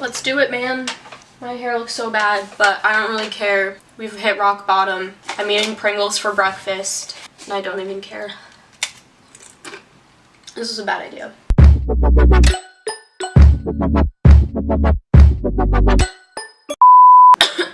Let's do it, man. My hair looks so bad, but I don't really care. We've hit rock bottom. I'm eating Pringles for breakfast, and I don't even care. This is a bad idea.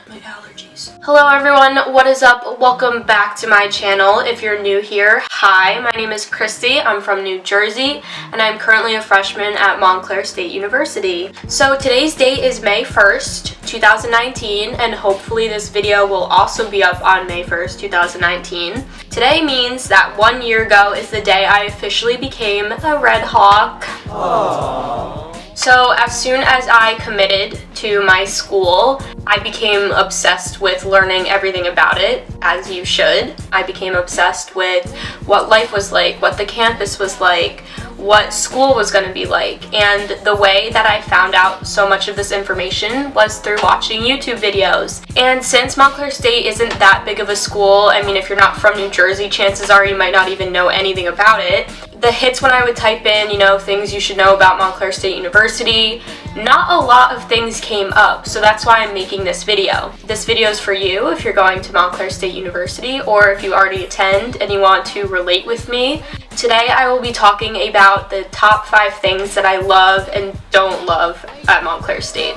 My allergies. Hello everyone, what is up? Welcome back to my channel. If you're new here, hi, my name is Christy. I'm from New Jersey, and I'm currently a freshman at Montclair State University. So today's date is May 1st, 2019, and hopefully this video will also be up on May 1st, 2019. Today means that 1 year ago is the day I officially became a Red Hawk. Aww. So as soon as I committed to my school, I became obsessed with learning everything about it, as you should. I became obsessed with what life was like, what the campus was like, what school was going to be like, and the way that I found out so much of this information was through watching YouTube videos. And since Montclair State isn't that big of a school, I mean, if you're not from New Jersey, chances are you might not even know anything about it. The hits when I would type in, you know, things you should know about Montclair State University, not a lot of things came up, so that's why I'm making this video. This video is for you if you're going to Montclair State University, or if you already attend and you want to relate with me. Today I will be talking about the top 5 things that I love and don't love at Montclair State.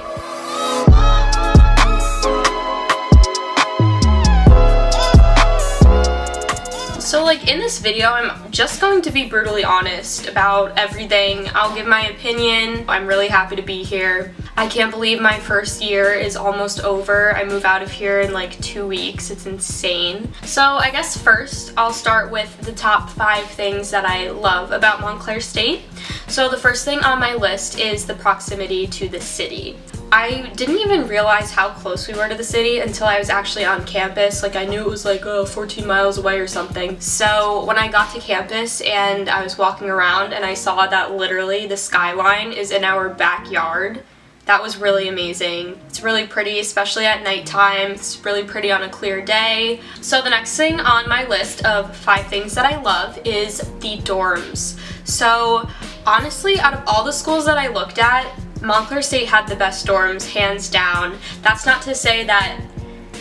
So in this video, I'm just going to be brutally honest about everything. I'll give my opinion. I'm really happy to be here. I can't believe my first year is almost over. I move out of here in like 2 weeks. It's insane. So I guess first I'll start with the top 5 things that I love about Montclair State. So the first thing on my list is the proximity to the city. I didn't even realize how close we were to the city until I was actually on campus. I knew it was 14 miles away or something. So when I got to campus and I was walking around and I saw that literally the skyline is in our backyard, that was really amazing. It's really pretty, especially at nighttime. It's really pretty on a clear day. So the next thing on my list of 5 things that I love is the dorms. So honestly, out of all the schools that I looked at, Montclair State had the best dorms, hands down. That's not to say that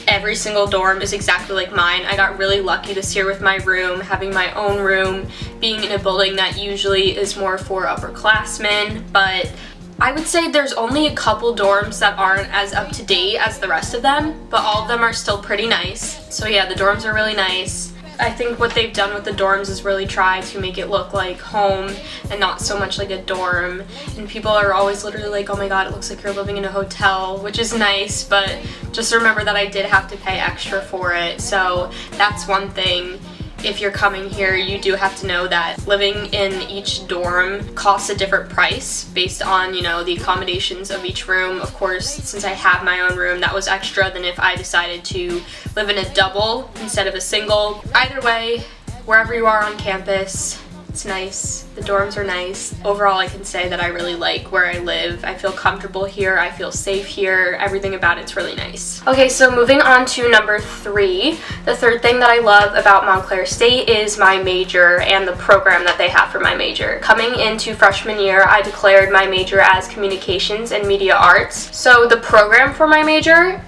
every single dorm is exactly like mine. I got really lucky this year with my room, having my own room, being in a building that usually is more for upperclassmen, but I would say there's only a couple dorms that aren't as up to date as the rest of them, but all of them are still pretty nice. So yeah, the dorms are really nice. I think what they've done with the dorms is really try to make it look like home and not so much like a dorm. And people are always literally like, oh my god, it looks like you're living in a hotel, which is nice, but just remember that I did have to pay extra for it. So that's one thing. If you're coming here, you do have to know that living in each dorm costs a different price based on, you know, the accommodations of each room. Of course, since I have my own room, that was extra than if I decided to live in a double instead of a single. Either way, wherever you are on campus, it's nice. The dorms are nice. Overall, I can say that I really like where I live. I feel comfortable here. I feel safe here. Everything about it's really nice. Okay, so moving on to number 3. The third thing that I love about Montclair State is my major and the program that they have for my major. Coming into freshman year, I declared my major as Communications and Media Arts. So the program for my major,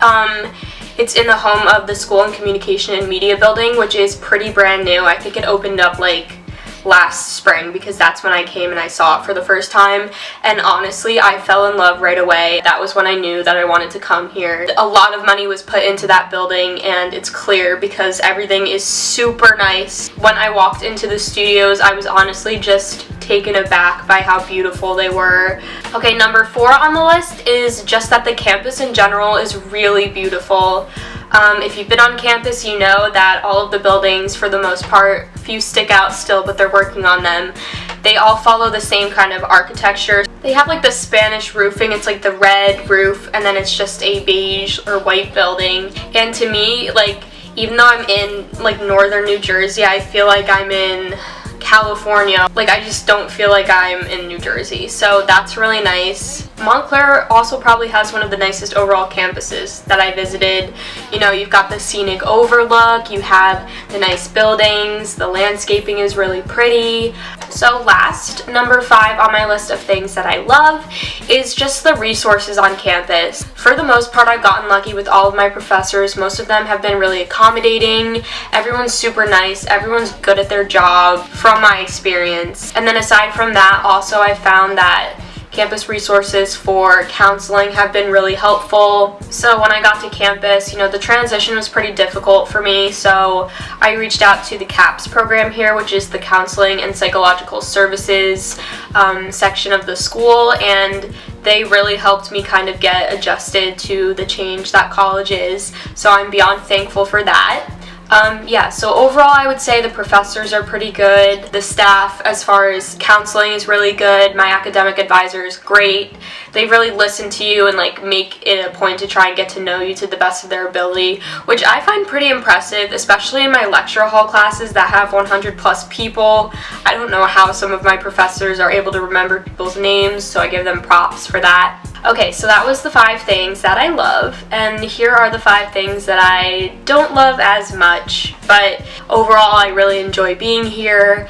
it's in the home of the School in Communication and Media building, which is pretty brand new. I think it opened up last spring because that's when I came and I saw it for the first time, and honestly I fell in love right away. That was when I knew that I wanted to come here. A lot of money was put into that building, and it's clear because everything is super nice. When I walked into the studios, I was honestly just taken aback by how beautiful they were. Okay, number 4 on the list is just that the campus in general is really beautiful. If you've been on campus, you know that all of the buildings, for the most part, a few stick out still, but they're working on them. They all follow the same kind of architecture. They have the Spanish roofing, it's the red roof, and then it's just a beige or white building. And to me, even though I'm in northern New Jersey, I feel like I'm in California. Like, I just don't feel like I'm in New Jersey, so that's really nice. Montclair also probably has one of the nicest overall campuses that I visited. You know, you've got the scenic overlook, you have the nice buildings, the landscaping is really pretty. So last, number 5 on my list of things that I love is just the resources on campus. For the most part, I've gotten lucky with all of my professors. Most of them have been really accommodating. Everyone's super nice. Everyone's good at their job from my experience. And then aside from that, also I found that campus resources for counseling have been really helpful. So when I got to campus, you know, the transition was pretty difficult for me, so I reached out to the CAPS program here, which is the Counseling and Psychological Services section of the school, and they really helped me kind of get adjusted to the change that college is, so I'm beyond thankful for that. Yeah, so overall I would say the professors are pretty good. The staff, as far as counseling, is really good. My academic advisor is great. They really listen to you and like make it a point to try and get to know you to the best of their ability, which I find pretty impressive, especially in my lecture hall classes that have 100 plus people. I don't know how some of my professors are able to remember people's names, so I give them props for that. Okay, so that was the 5 things that I love, and here are the 5 things that I don't love as much, but overall I really enjoy being here.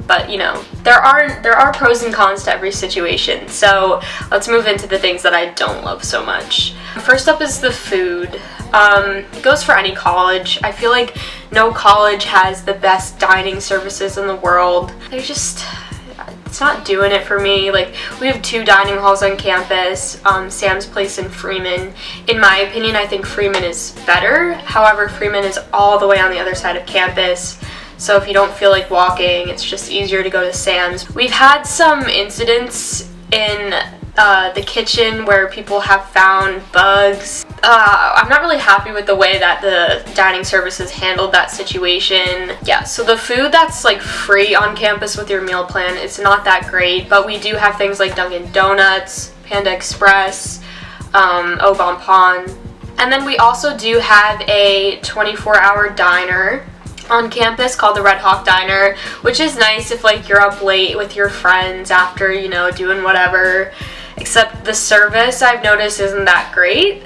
But you know, there are pros and cons to every situation, so let's move into the things that I don't love so much. First up is the food. It goes for any college. I feel like no college has the best dining services in the world. It's not doing it for me. Like, we have 2 dining halls on campus, Sam's Place and Freeman. In my opinion, I think Freeman is better. However, Freeman is all the way on the other side of campus, so if you don't feel like walking, it's just easier to go to Sam's. We've had some incidents in the kitchen where people have found bugs. I'm not really happy with the way that the dining services handled that situation. Yeah, so the food that's like free on campus with your meal plan, it's not that great, but we do have things like Dunkin' Donuts, Panda Express, Au Bon Pain. And then we also do have a 24-hour diner on campus called the Red Hawk Diner, which is nice if like you're up late with your friends after, you know, doing whatever. Except the service, I've noticed, isn't that great.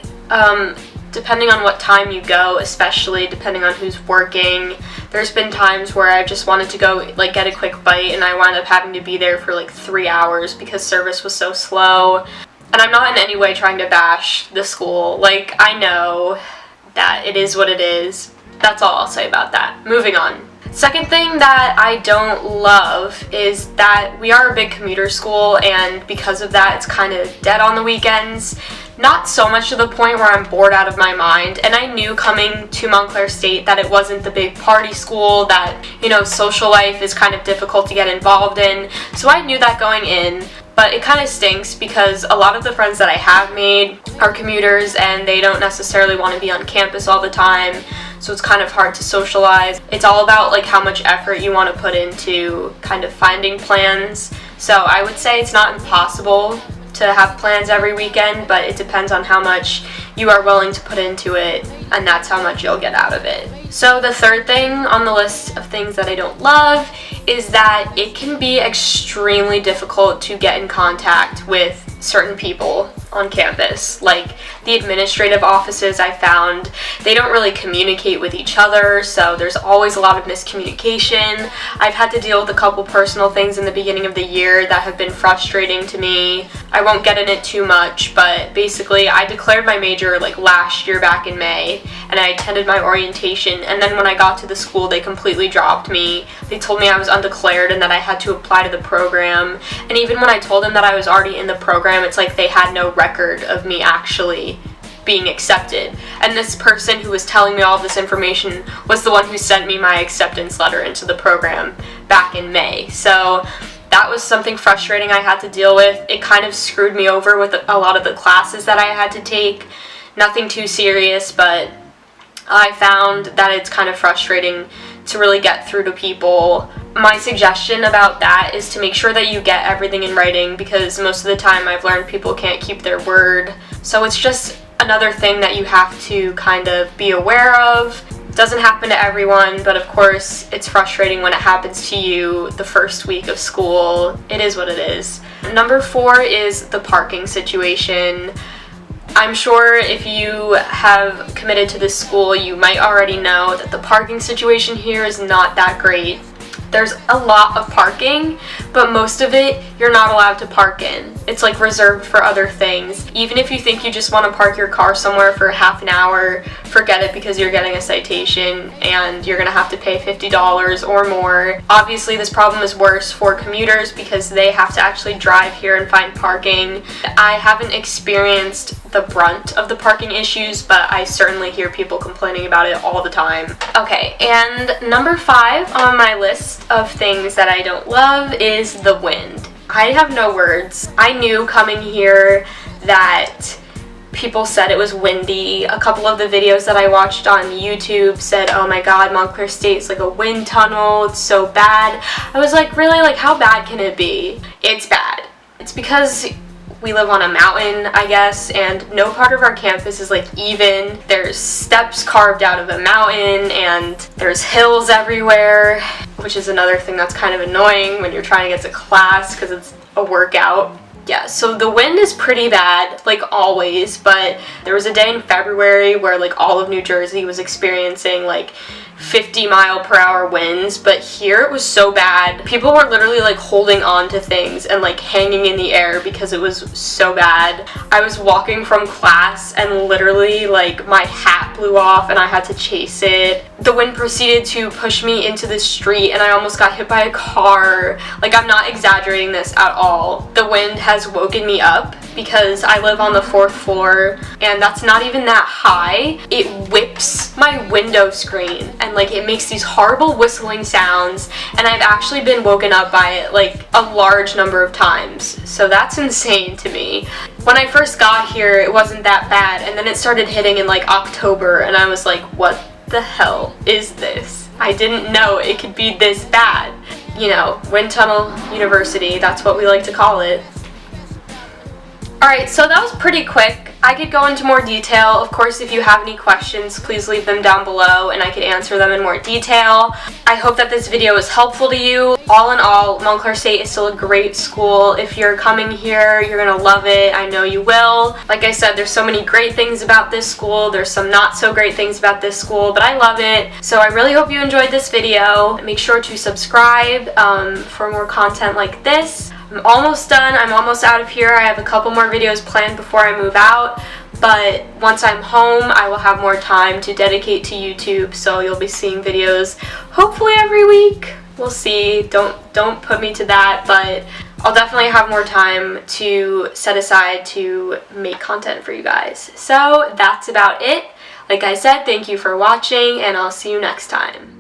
Depending on what time you go, especially depending on who's working, there's been times where I just wanted to go like get a quick bite and I wound up having to be there for like 3 hours because service was so slow. And I'm not in any way trying to bash the school. Like, I know that it is what it is. That's all I'll say about that. Moving on. Second thing that I don't love is that we are a big commuter school, and because of that it's kind of dead on the weekends. Not so much to the point where I'm bored out of my mind, and I knew coming to Montclair State that it wasn't the big party school, that, you know, social life is kind of difficult to get involved in, so I knew that going in. But it kind of stinks because a lot of the friends that I have made are commuters and they don't necessarily want to be on campus all the time, so it's kind of hard to socialize. It's all about like how much effort you want to put into kind of finding plans. So I would say it's not impossible to have plans every weekend, but it depends on how much you are willing to put into it, and that's how much you'll get out of it. So the third thing on the list of things that I don't love is that it can be extremely difficult to get in contact with certain people on campus. Like, the administrative offices, I found they don't really communicate with each other, so there's always a lot of miscommunication. I've had to deal with a couple personal things in the beginning of the year that have been frustrating to me. I won't get in it too much, but basically I declared my major like last year back in May, and I attended my orientation, and then when I got to the school they completely dropped me. They told me I was undeclared and that I had to apply to the program, and even when I told them that I was already in the program, it's like they had no record of me actually being accepted. And this person who was telling me all of this information was the one who sent me my acceptance letter into the program back in May. So that was something frustrating I had to deal with. It kind of screwed me over with a lot of the classes that I had to take. Nothing too serious, but I found that it's kind of frustrating to really get through to people. My suggestion about that is to make sure that you get everything in writing, because most of the time I've learned people can't keep their word. So it's just another thing that you have to kind of be aware of. Doesn't happen to everyone, but of course it's frustrating when it happens to you the first week of school. It is what it is. Number 4 is the parking situation. I'm sure if you have committed to this school, you might already know that the parking situation here is not that great. There's a lot of parking, but most of it you're not allowed to park in. It's like reserved for other things. Even if you think you just want to park your car somewhere for half an hour, forget it, because you're getting a citation and you're gonna have to pay $50 or more. Obviously this problem is worse for commuters because they have to actually drive here and find parking. I haven't experienced the brunt of the parking issues, but I certainly hear people complaining about it all the time. Okay, and number 5 on my list of things that I don't love is the wind. I have no words. I knew coming here that people said it was windy. A couple of the videos that I watched on YouTube said, oh my god, Montclair State is like a wind tunnel, it's so bad. I was like, really? Like, how bad can it be? It's bad. It's because we live on a mountain, I guess, and no part of our campus is like even. There's steps carved out of a mountain and there's hills everywhere, which is another thing that's kind of annoying when you're trying to get to class because it's a workout. Yeah, so the wind is pretty bad, like always, but there was a day in February where like all of New Jersey was experiencing like 50-mile-per-hour winds, but here it was so bad. People were literally like holding on to things and like hanging in the air because it was so bad. I was walking from class and literally like my hat blew off and I had to chase it. The wind proceeded to push me into the street and I almost got hit by a car. Like, I'm not exaggerating this at all. The wind has woken me up because I live on the 4th floor and that's not even that high. It whips my window screen and like it makes these horrible whistling sounds, and I've actually been woken up by it like a large number of times, so that's insane to me. When I first got here it wasn't that bad, and then it started hitting in like October and I was like, what the hell is this? I didn't know it could be this bad. You know, Wind Tunnel University, that's what we like to call it. Alright, so that was pretty quick. I could go into more detail. Of course, if you have any questions, please leave them down below and I could answer them in more detail. I hope that this video was helpful to you. All in all, Montclair State is still a great school. If you're coming here, you're gonna love it. I know you will. Like I said, there's so many great things about this school. There's some not so great things about this school, but I love it. So I really hope you enjoyed this video. Make sure to subscribe for more content like this. I'm almost done. I'm almost out of here. I have a couple more videos planned before I move out, but once I'm home I will have more time to dedicate to YouTube, so you'll be seeing videos hopefully every week. We'll see. Don't put me to that, but I'll definitely have more time to set aside to make content for you guys. So that's about it. Like I said, thank you for watching and I'll see you next time.